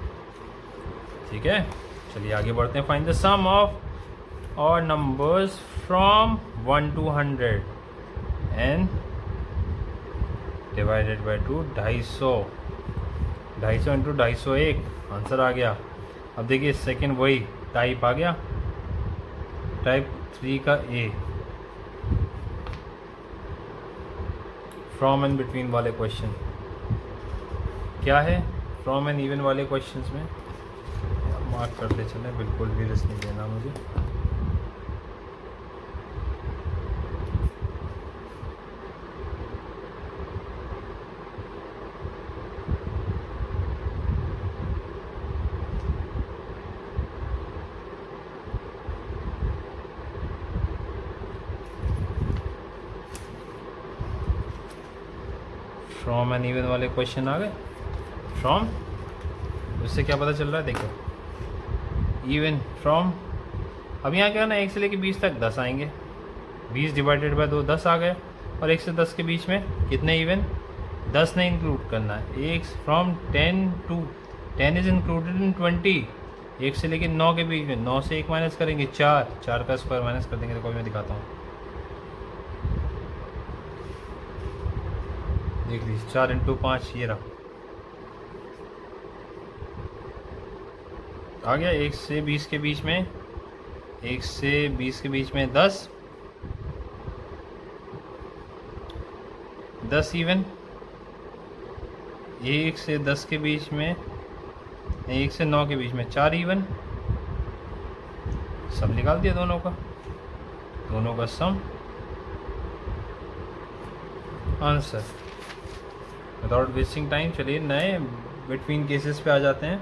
ठीक है। चलिए आगे बढ़ते हैं। Find the sum of odd numbers from 1 to 100 and divided by 2, 250, 250 into 250 answer आ गया। अब देखिए सेकंड वही टाइप आ गया, टाइप 3 का ए, फ्रॉम एंड बिटवीन वाले क्वेश्चन। क्या है फ्रॉम एंड इवन वाले क्वेश्चंस में, मार्क करते चले, बिल्कुल भी रिस्क नहीं देना मुझे। फ्रॉम एंड इवन वाले क्वेश्चन आ गए। फ्रॉम, उससे क्या पता चल रहा है, देखो इवन फ्रॉम। अब यहाँ क्या ना 1 से लेके 20 तक 10 आएंगे, 20 डिवाइडेड बाय 2 10 आ गए। और 1 से 10 के बीच में कितने इवन, 10 ने इंक्लूड करना है। एक from 10 to 10 is included in 20। 1 से लेके 9 के बीच में 9 से 1 माइनस करेंगे 4, 4 का स्क्वायर माइनस कर देंगे। तो कोई मैं दिखाता हूँ, देख लीजिए 4 इंटू 5 ये रहा, आ गया। 1 से 20 के बीच में, 1 से 20 के बीच में 10, 10 इवन। 1 से 10 के बीच में, 1 से 9 के बीच में 4 इवन। सब निकाल दिया दोनों का सम, आंसर। विदाउट वेस्टिंग टाइम चलिए नए बिटवीन केसेस पे आ जाते हैं।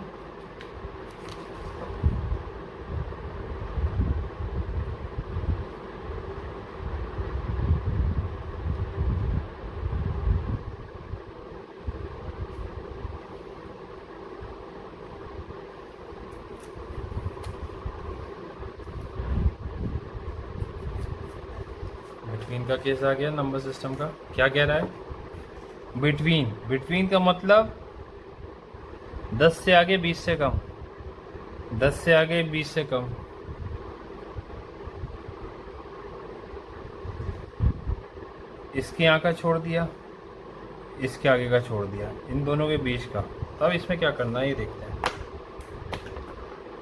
बिटवीन का केस आ गया नंबर सिस्टम का। क्या कह रहा है, बिटवीन का मतलब 10 से आगे 20 से कम, 10 से आगे 20 से कम। इसके यहाँ का छोड़ दिया, इसके आगे का छोड़ दिया, इन दोनों के बीच का। तो अब इसमें क्या करना है ये देखते हैं।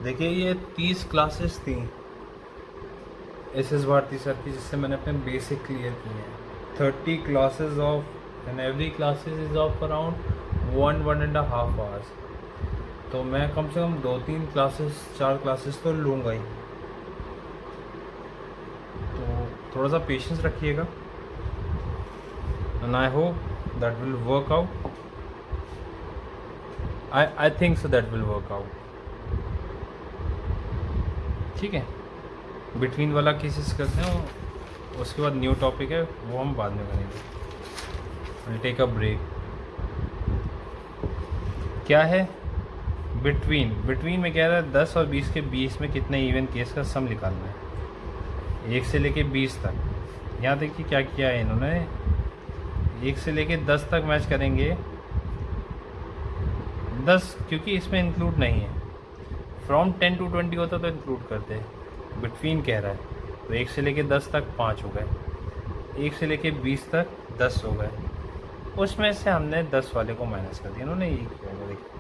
देखिए ये 30 क्लासेस थी एस भारती सर की, जिससे मैंने अपने बेसिक क्लियर किए हैं। 30 classes of, and every classes is of around 1-1.5 hours. तो मैं कम से कम 2-3 क्लासेस, 4 क्लासेस तो लूँगा ही। तो थोड़ा सा पेशेंस रखिएगा, and I hope that will work out. I think so that will work out, ठीक है। बिटवीन वाला केसेस करते हैं, उसके बाद न्यू टॉपिक है वो हम बाद में करेंगे। Will take a break. क्या है बिटवीन में कह रहा है 10 और 20 के बीच में कितने इवन केस का सम निकालना है, 1 से लेके 20 तक। यहाँ देखिए क्या किया है इन्होंने, 1 से लेके 10 तक मैच करेंगे। 10 क्योंकि इसमें इंक्लूड नहीं है, फ्रॉम 10 to 20 होता तो इंक्लूड करते हैं। बिटवीन कह रहा है तो 1 से लेके 10 तक 5 हो गए, 1 से लेके 20 तक 10 हो गए। उसमें से हमने 10 वाले को माइनस कर दिया, इन्होंने ये किया है। देखिए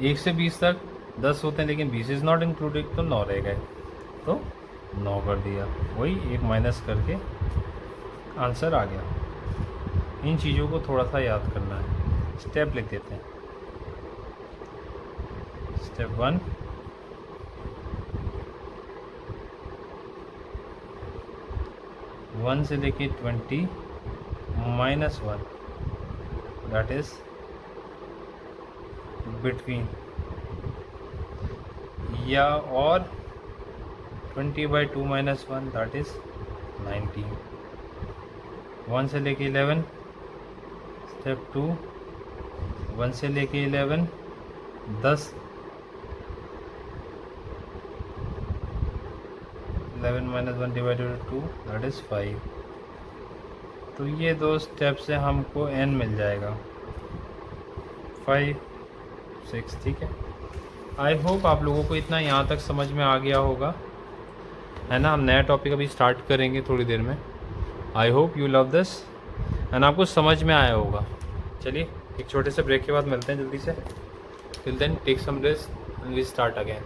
एक से 20 तक 10 होते हैं, लेकिन 20 इज नॉट इंक्लूडेड, तो 9 रह गए, तो 9 कर दिया। वही एक माइनस करके आंसर आ गया। इन चीज़ों को थोड़ा सा याद करना है। स्टेप लिख देते हैं। स्टेप 1, 1 से लेके 20 माइनस 1 दैट इज बिटवीन, या और 20/2 माइनस 1 दैट इज 19। 1 से लेके 11 स्टेप 2, 1 से लेके 11 10, 11 माइनस 1 डिवाइडेड 2 दैट इज़ 5। तो ये दो स्टेप से हमको n मिल जाएगा 5 6, ठीक है। आई होप आप लोगों को इतना यहाँ तक समझ में आ गया होगा, है ना। हम नया टॉपिक अभी स्टार्ट करेंगे थोड़ी देर में। I hope you love this and आपको समझ में आया होगा। चलिए एक छोटे से ब्रेक के बाद मिलते हैं जल्दी से। Till then take some rest and we start again.